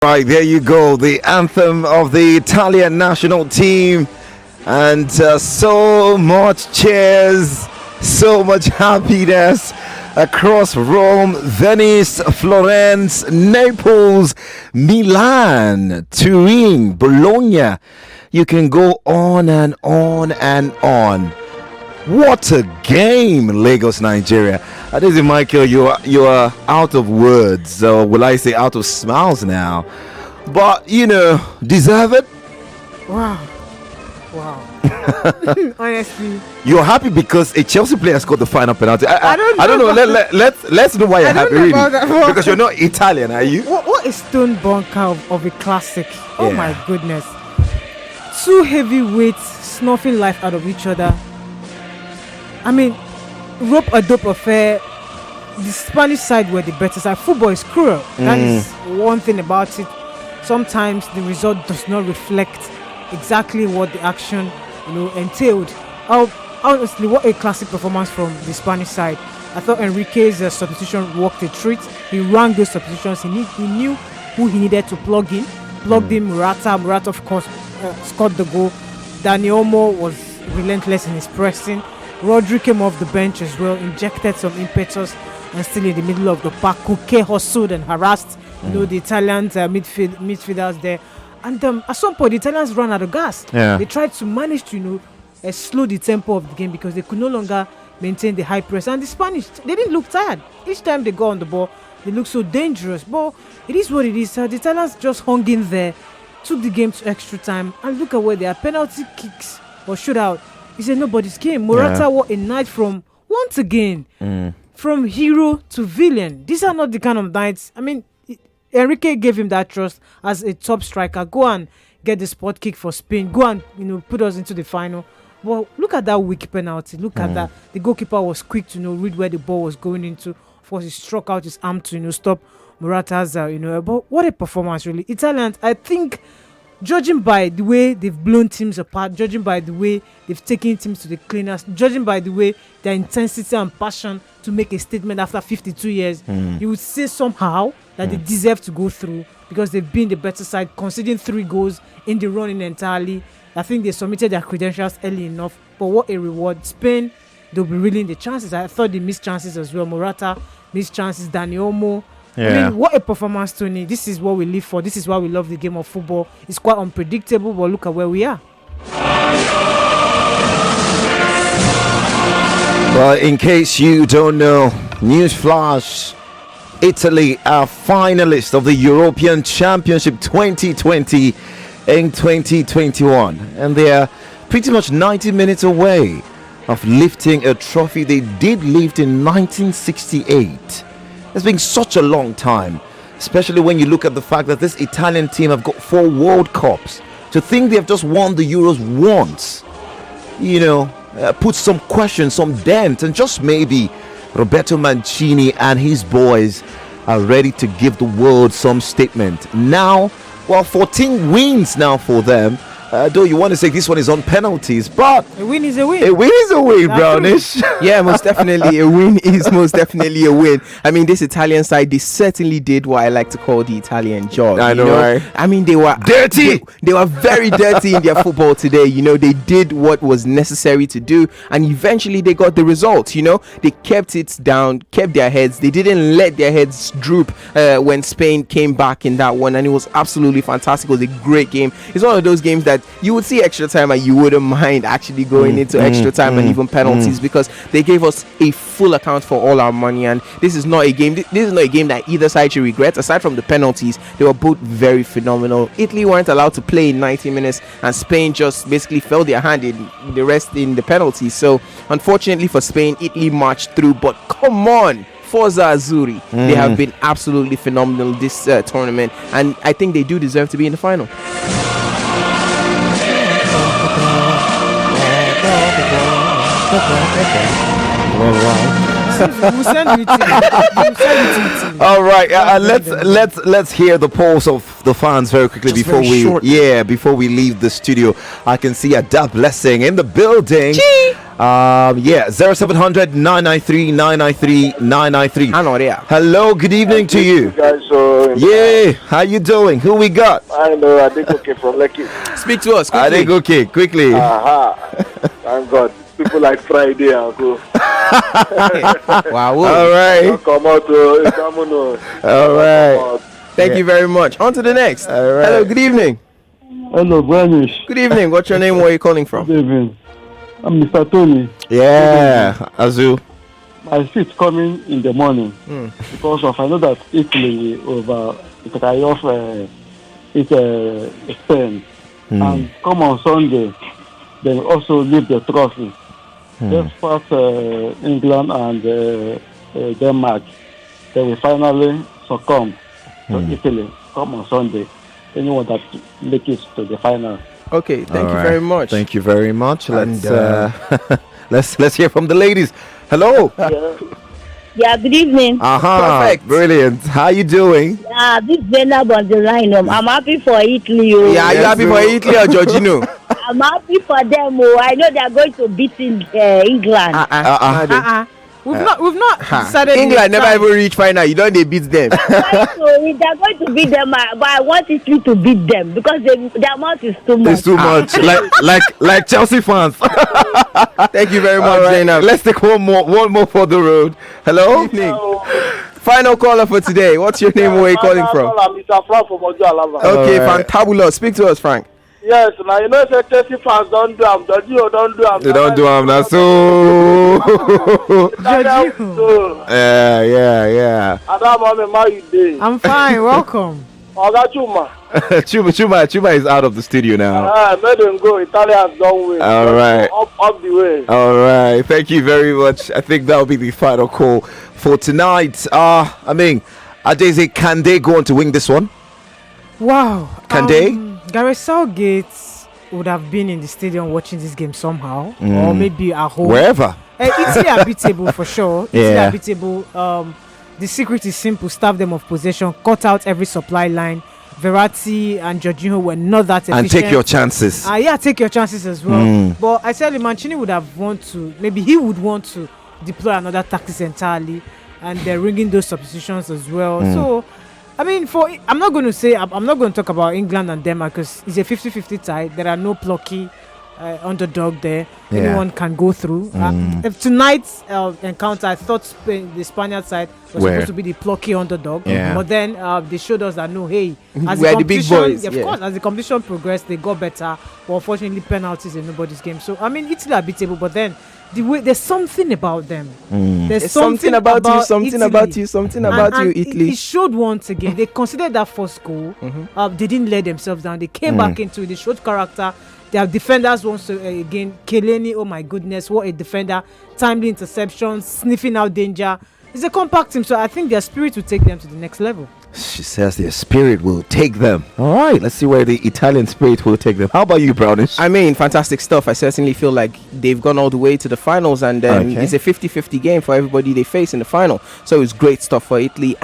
Right, there you go, the anthem of the Italian national team, and so much cheers, so much happiness across Rome, Venice, Florence, Naples, Milan, Turin, Bologna. You can go on and on and on. What a game, Lagos, Nigeria. This is Michael. You are out of words, or will I say out of smiles now? But deserve it. Wow. Honestly, You're happy because a Chelsea player scored the final penalty. I don't know. Let's know why you're I don't happy, know really. about that. Because you're not Italian, are you? what a stone bunker of a classic. Oh Yeah. my goodness. Two heavyweights snuffing life out of each other. I mean, rope a dope affair. The Spanish side were the better side. Football is cruel. That is one thing about it. Sometimes the result does not reflect exactly what the action entailed. Honestly, what a classic performance from the Spanish side. I thought Enrique's substitution worked a treat. He ran those substitutions. He knew who he needed to plug in. Plugged in Morata. Morata, of course, scored the goal. Dani Olmo was relentless in his pressing. Rodri came off the bench as well, injected some impetus, and still in the middle of the park, Kuke hustled and harassed the Italians midfielders there. And at some point, the Italians ran out of gas. Yeah. They tried to manage to slow the tempo of the game because they could no longer maintain the high press. And the Spanish, they didn't look tired. Each time they got on the ball, they looked so dangerous. But it is what it is. The Italians just hung in there, took the game to extra time, and look at where they are. Penalty kicks or shootout. It's a nobody's game. Morata what a night from, once again, from hero to villain. These are not the kind of nights. I mean, Enrique gave him that trust as a top striker. Go and get the spot kick for Spain. Go and put us into the final. Well, look at that weak penalty. Look at that. The goalkeeper was quick to read where the ball was going into. Of course, he struck out his arm to stop Morata's. But what a performance, really. Italians, I think, judging by the way they've blown teams apart, judging by the way they've taken teams to the cleaners, judging by the way their intensity and passion to make a statement after 52 years, you would say somehow that they deserve to go through because they've been the better side, conceding 3 goals in the running entirely. I think they submitted their credentials early enough, but what a reward. Spain, they'll be reeling the chances. I thought they missed chances as well. Morata missed chances, Dani Olmo. Yeah. I mean, what a performance, Tony. This is what we live for. This is why we love the game of football. It's quite unpredictable, but look at where we are. Well, in case you don't know, newsflash: Italy are finalists of the European Championship 2020 and 2021, and they are pretty much 90 minutes away of lifting a trophy they did lift in 1968. It's been such a long time, especially when you look at the fact that this Italian team have got 4 World Cups. To think they've just won the Euros once, puts some question, some dent, and just maybe Roberto Mancini and his boys are ready to give the world some statement. Now, 14 wins now for them. Though you want to say this one is on penalties, but A win is a win. a win is a win, That's Brownish. Yeah, most definitely. A win is most definitely a win. I mean, this Italian side, they certainly did what I like to call the Italian job. I know, right? I mean, they were Dirty! They were very dirty in their football today. They did what was necessary to do, and eventually they got the result. They kept it down, kept their heads. They didn't let their heads droop when Spain came back in that one, and it was absolutely fantastic. It was a great game. It's one of those games that you would see extra time and you wouldn't mind actually going into extra time and even penalties because they gave us a full account for all our money. And this is not a game that either side should regret. Aside from the penalties, they were both very phenomenal. Italy weren't allowed to play in 90 minutes, and Spain just basically fell their hand in the rest in the penalties. So unfortunately for Spain, Italy marched through. But come on, Forza Azzurri, they have been absolutely phenomenal this tournament, and I think they do deserve to be in the final. We'll send you to All right, let's hear the pulse of the fans very quickly Just before very short. before we leave the studio. I can see Ada Blessing in the building. Yeah, 0700 993 993 993. Anoria. Hello, good evening to you. Guys, so Yeah, how you doing? Who we got? I know I think okay from Lekki. Speak to us. I Quickly. think okay, quickly. Aha. Thank God. People like Friday and go. Wow. All right, Don't come out to come on. all right. Thank you very much. On to the next. All right. Hello. Good evening. Hello, Branish. Good evening. What's your name? Where are you calling from? Good evening. I'm Mr. Tony. Yeah, Azu. My seat coming in the morning because of I know that Italy over the carry off Spain and come on Sunday they will also leave the trophy. Despite England and Denmark, they will finally succumb to Italy. Come on Sunday. Anyone that make it to the final. Okay. Thank All you right. very much. Thank you very much. And, Let's hear from the ladies. Hello. Yeah, good evening. Perfect. Brilliant. How you doing? This is Zainab on the line. I'm happy for Italy. Oh. Yeah. Are you Yes, happy for sir. Italy or Georgino? I'm happy for them. Oh. I know they're going to beat England. We've not decided. England the never time. even reach final. You don't they beat them. So they're going to beat them, but I want Italy to beat them because their amount is too much. It's too much. like Chelsea fans. Thank you very All much, right, Zainab. let's take one more for the road. Hello. Evening. Final caller for today. What's your name? Where are you calling from? I'm Mr. Frank from Ojo Alava. Okay, All right. fantabulous. Speak to us, Frank. Yes, now you know say Chelsea fans don't do them. Don't you don't do them. They don't do them. That's so. So, yeah. Adam, I'm a you day. I'm fine. Welcome. Oga Chuma. Chuma is out of the studio now. Let them go. Italians don't win. All right. Up the way. All right. Thank you very much. I think that'll be the final call for tonight. I mean, Adeze, can they go on to win this one? Wow. Can they? Gareth Southgate would have been in the stadium watching this game somehow, or maybe at home. Wherever. Italy are beatable for sure. Italy Yeah. are beatable. The secret is simple: starve them of possession, cut out every supply line. Verratti and Jorginho were not that efficient. And take your chances. Yeah, take your chances as well. But I said Mancini would have want to, maybe he would want to deploy another tactics entirely, and they're ringing those substitutions as well. So, I mean, I'm not going to talk about England and Denmark because it's a 50-50 tie. There are no plucky underdog there. Yeah. Anyone can go through. If tonight's encounter, I thought the Spaniard side was Where? supposed to be the plucky underdog. Yeah. But then they showed us that no, hey, as We are the big competition- boys, Of yeah. course, as the competition progressed, they got better. But unfortunately, penalties in nobody's game. So I mean, Italy are beatable, but then the way there's something about them. There's Something about you, something Italy. about you, something about you, And Italy. It showed once again. They considered that first goal. They didn't let themselves down. They came back into it. They showed character. Their defenders once again. Keleni, oh my goodness, what a defender! Timely interceptions, sniffing out danger. It's a compact team, so I think their spirit will take them to the next level. She says their spirit will take them. All right, let's see where the Italian spirit will take them. How about you, Brownish? I mean, fantastic stuff. I certainly feel like they've gone all the way to the finals, and Okay. it's a 50-50 game for everybody they face in the final. So it's great stuff for Italy.